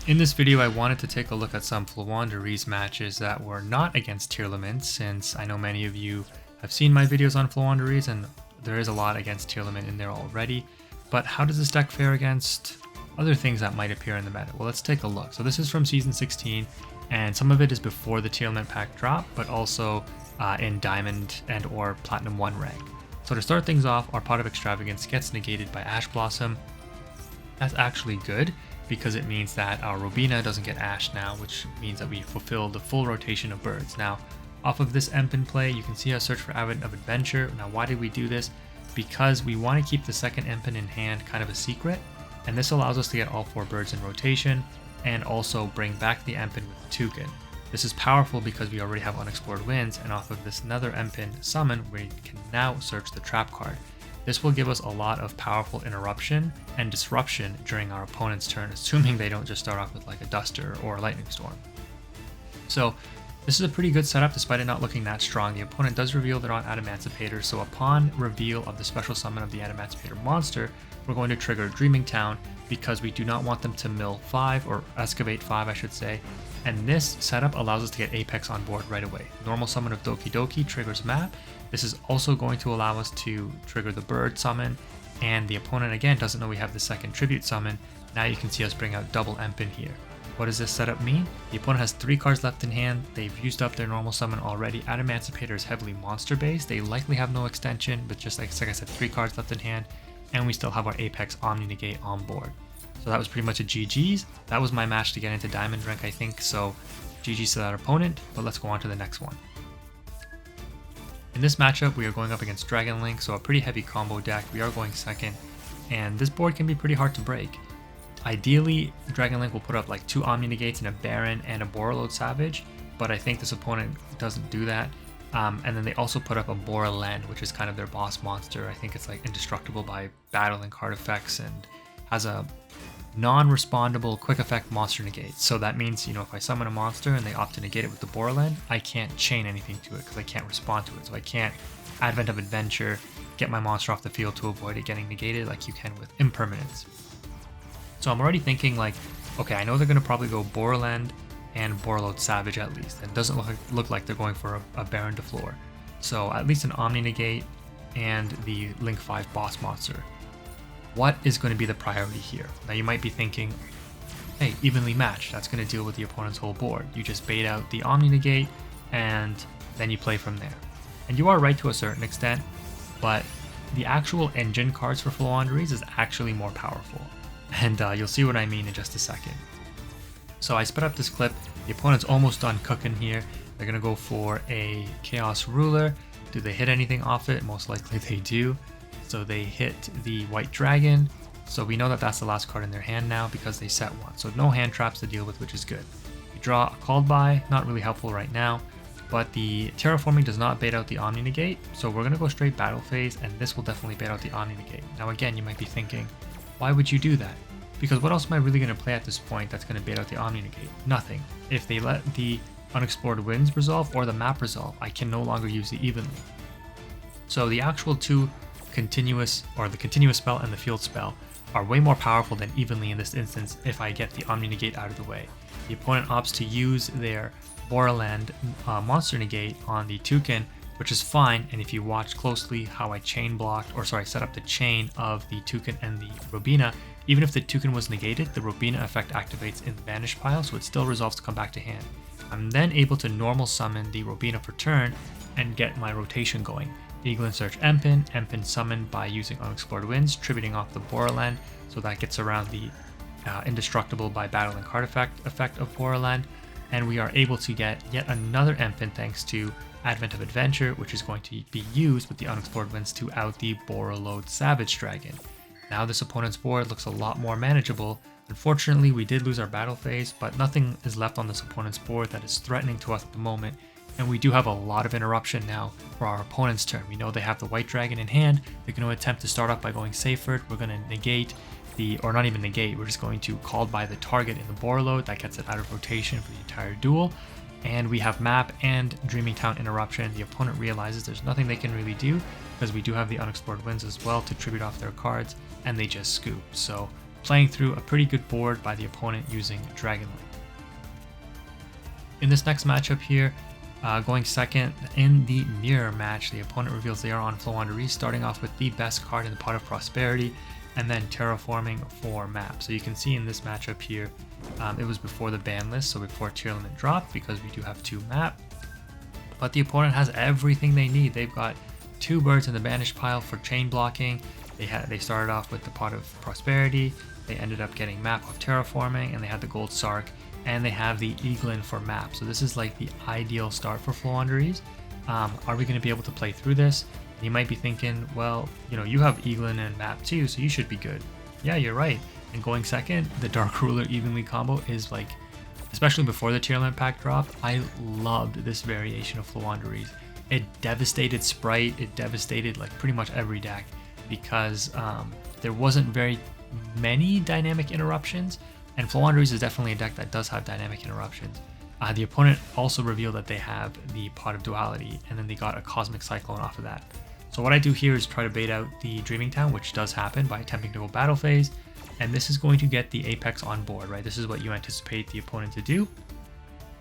In this video, I wanted to take a look at some FLOOWANDEREEZE matches that were not against TEARLAMENTS, since I know many of you have seen my videos on FLOOWANDEREEZE and there is a lot against TEARLAMENT in there already. But how does this deck fare against other things that might appear in the meta? Well, let's take a look. So this is from Season 16, and some of it is before the TEARLAMENT pack drop, but also in Diamond and or Platinum 1 rank. So to start things off, our Pot of Extravagance gets negated by Ash Blossom. That's actually good, because it means that our Robina doesn't get Ash now, which means that we fulfill the full rotation of birds. Now, off of this Emp in play, you can see us search for Advent of Adventure. Now, why did we do this? Because we want to keep the second Emp in hand kind of a secret, and this allows us to get all 4 birds in rotation, and also bring back the Emp with the Toucan. This is powerful because we already have Unexplored Winds, and off of this Nether Emp summon, we can now search the Trap card. This will give us a lot of powerful interruption and disruption during our opponent's turn, assuming they don't just start off with like a Duster or a Lightning Storm. So this is a pretty good setup despite it not looking that strong. The opponent does reveal they're on Adamancipator, so upon reveal of the special summon of the Adamancipator monster, we're going to trigger Dreaming Town because we do not want them to mill 5, or excavate 5 I should say, and this setup allows us to get Apex on board right away. Normal summon of Doki Doki triggers map. This is also going to allow us to trigger the bird summon, and the opponent again doesn't know we have the second tribute summon. Now you can see us bring out double Emp in here. What does this setup mean? The opponent has 3 cards left in hand, they've used up their normal summon already. Adamancipator is heavily monster based, they likely have no extension, but just like I said, 3 cards left in hand, and we still have our Apex Omni Negate on board. So that was pretty much a GG's. That was my match to get into Diamond rank, I think, so GG's to that opponent, but let's go on to the next one. In this matchup, we are going up against Dragon Link, so a pretty heavy combo deck. We are going second, and this board can be pretty hard to break. Ideally, Dragon Link will put up like 2 Omni Negates and a Baron and a Borreload Savage, but I think this opponent doesn't do that. And then they also put up a Borreland, which is kind of their boss monster. I think it's like indestructible by battle and card effects and has a non-respondable quick effect monster negate. So that means, you know, if I summon a monster and they opt to negate it with the Borreland, I can't chain anything to it because I can't respond to it. So I can't Advent of Adventure, get my monster off the field to avoid it getting negated like you can with Impermanence. So I'm already thinking like, okay, I know they're going to probably go Borreland and Borreload Savage at least. It doesn't look like they're going for a Baron de Floor. So at least an Omni Negate and the Link 5 boss monster. What is going to be the priority here? Now you might be thinking, hey, evenly matched, that's going to deal with the opponent's whole board. You just bait out the Omni Negate and then you play from there. And you are right to a certain extent, but the actual engine cards for FLOOWANDEREEZE is actually more powerful. And you'll see what I mean in just a second. So I sped up this clip. The opponent's almost done cooking here. They're going to go for a Chaos Ruler. Do they hit anything off it? Most likely they do. So they hit the White Dragon. So we know that that's the last card in their hand now because they set 1. So no hand traps to deal with, which is good. We draw a Called By, not really helpful right now. But the Terraforming does not bait out the Omni Negate. So we're going to go straight Battle Phase, and this will definitely bait out the Omni Negate. Now again, you might be thinking, why would you do that? Because what else am I really going to play at this point that's going to bait out the Omni Negate? Nothing. If they let the Unexplored Winds resolve or the map resolve, I can no longer use the Evenly. So the actual 2 continuous, or the continuous spell and the field spell, are way more powerful than Evenly in this instance if I get the Omni Negate out of the way. The opponent opts to use their Borreland monster negate on the Toucan, which is fine, and if you watch closely how I set up the chain of the Toucan and the Robina, even if the Toucan was negated, the Robina effect activates in the Banish pile, so it still resolves to come back to hand. I'm then able to normal summon the Robina for turn and get my rotation going. Eagle Search Empin summoned by using Unexplored Winds, tributing off the Borreland, so that gets around the indestructible by battle and card effect of Borreland, and we are able to get yet another Empin thanks to Advent of Adventure, which is going to be used with the Unexplored Winds to out the Borreload Savage Dragon. Now this opponent's board looks a lot more manageable. Unfortunately, we did lose our battle phase, but nothing is left on this opponent's board that is threatening to us at the moment, and we do have a lot of interruption now for our opponent's turn. We know they have the White Dragon in hand. They're going to attempt to start off by going Seyfert. We're going to negate or not even negate, we're just going to Called By the target in the Borreload. That gets it out of rotation for the entire duel. And we have map and Dreaming Town interruption. The opponent realizes there's nothing they can really do because we do have the Unexplored Winds as well to tribute off their cards, and they just scoop. So playing through a pretty good board by the opponent using Dragonlink. In this next matchup here, going second in the mirror match, the opponent reveals they are on FLOOWANDEREEZE, starting off with the best card in the Pot of Prosperity, and then terraforming for map. So you can see in this matchup here, it was before the ban list, so before Tearlament dropped, because we do have 2 map. But the opponent has everything they need. They've got 2 birds in the banished pile for chain blocking. They started off with the Pot of Prosperity. They ended up getting map of terraforming, and they had the gold Sark, and they have the Eaglin for map. So this is like the ideal start for FLOOWANDEREEZE. Are we going to be able to play through this? You might be thinking, well, you have Eaglin and map too, so you should be good. Yeah, you're right. And going second, the Dark Ruler Evenly combo is like, especially before the Tearlament pack dropped, I loved this variation of FLOOWANDEREEZE. It devastated Sprite, it devastated like pretty much every deck, because there wasn't very many dynamic interruptions, and FLOOWANDEREEZE is definitely a deck that does have dynamic interruptions. The opponent also revealed that they have the Pot of Duality, and then they got a Cosmic Cyclone off of that. So what I do here is try to bait out the Dreaming Town, which does happen by attempting to go battle phase, and this is going to get the Apex on board, right? This is what you anticipate the opponent to do,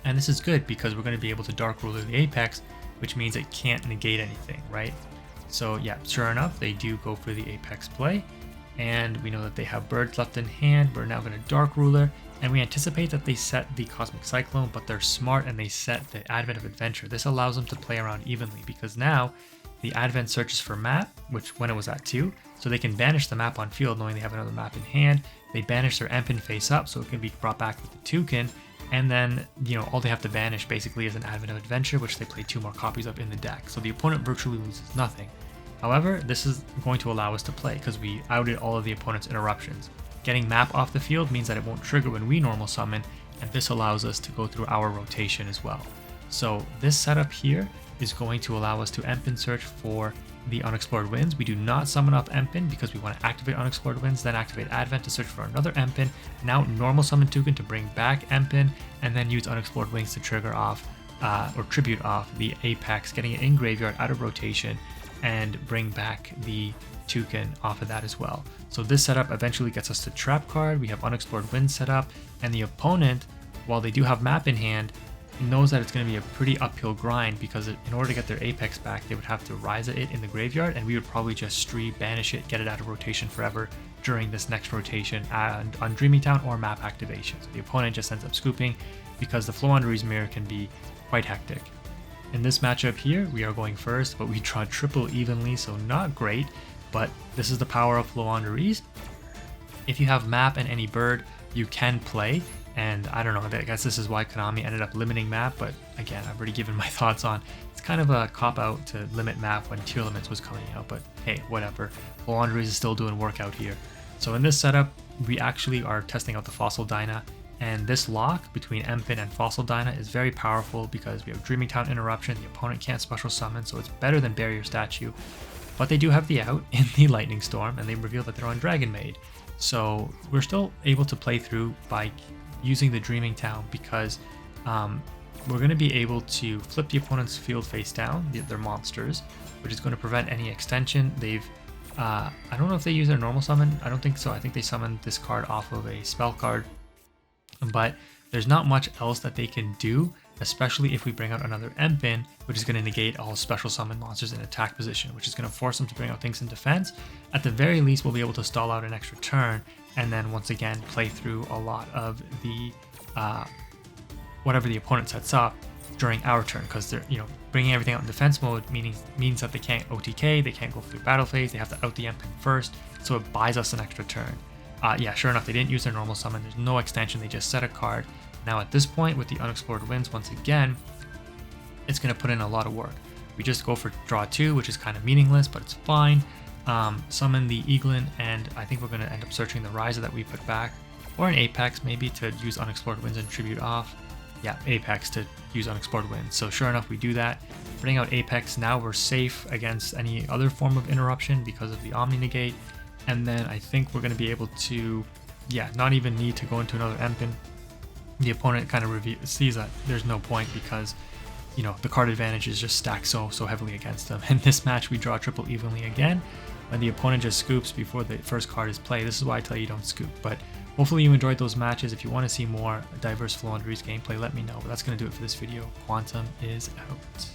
and this is good because we're going to be able to Dark Ruler the Apex, which means it can't negate anything, right? So yeah, sure enough, they do go for the Apex play, and we know that they have birds left in hand. We're now going to Dark Ruler, and we anticipate that they set the Cosmic Cyclone, but they're smart and they set the Advent of Adventure. This allows them to play around evenly, because now the Advent searches for map, which when it was at 2, so they can banish the map on field knowing they have another map in hand. They banish their Empin face up, so it can be brought back with the Toucan, and then all they have to banish basically is an Advent of Adventure, which they play 2 more copies of in the deck. So the opponent virtually loses nothing. However, this is going to allow us to play because we outed all of the opponent's interruptions. Getting map off the field means that it won't trigger when we normal summon, and this allows us to go through our rotation as well. So this setup here is going to allow us to Empin search for the Unexplored Winds. We do not summon up Empin because we want to activate Unexplored Winds, then activate Advent to search for another Empin, now normal summon Toucan to bring back Empin, and then use Unexplored Winds to trigger off or tribute off the Apex, getting it in graveyard out of rotation, and bring back the Toucan off of that as well. So this setup eventually gets us to Trap card. We have Unexplored Winds set up, and the opponent, while they do have map in hand, knows that it's going to be a pretty uphill grind, because in order to get their Apex back, they would have to rise it in the graveyard, and we would probably just banish it, get it out of rotation forever during this next rotation on Dreaming Town or map activation. So the opponent just ends up scooping, because the FLOOWANDEREEZE mirror can be quite hectic. In this matchup here, we are going first, but we draw triple evenly, so not great, but this is the power of FLOOWANDEREEZE. If you have map and any bird, you can play. And I don't know, I guess this is why Konami ended up limiting map, but again, I've already given my thoughts on, it's kind of a cop-out to limit map when Tearlaments was coming out, but hey, whatever. FLOOWANDEREEZE is still doing work out here. So in this setup, we actually are testing out the Fossil Dyna, and this lock between Empin and Fossil Dyna is very powerful because we have Dreaming Town interruption, the opponent can't special summon, so it's better than Barrier Statue. But they do have the out in the Lightning Storm, and they reveal that they're on Dragon Maid. So we're still able to play through by using the Dreaming Town, because we're going to be able to flip the opponent's field face down, their monsters, which is going to prevent any extension. They've I don't know if they use their normal summon. I don't think so. I think they summoned this card off of a spell card, but there's not much else that they can do, especially if we bring out another Empin, which is going to negate all special summon monsters in attack position, which is going to force them to bring out things in defense. At the very least, we'll be able to stall out an extra turn, and then once again play through a lot of the whatever the opponent sets up during our turn, because they're bringing everything out in defense mode means that they can't OTK, they can't go through battle phase, they have to out the Empin first, so it buys us an extra turn. Yeah, sure enough, they didn't use their normal summon, there's no extension, they just set a card. Now at this point, with the Unexplored Winds, once again, it's going to put in a lot of work. We just go for draw 2, which is kind of meaningless, but it's fine. Summon the Eaglin, and I think we're going to end up searching the Riser that we put back, or an Apex maybe to use Unexplored Winds and tribute off. Yeah, Apex to use Unexplored Winds. So sure enough, we do that. Bring out Apex, now we're safe against any other form of interruption because of the Omni Negate. And then I think we're going to be able to, yeah, not even need to go into another Empin. The opponent kind of sees that there's no point because, the card advantage is just stacked so heavily against them. In this match, we draw triple evenly again. when the opponent just scoops before the first card is played. This is why I tell you don't scoop. But hopefully you enjoyed those matches. If you want to see more diverse Flow Undereeze gameplay, let me know. But that's going to do it for this video. Quantum is out.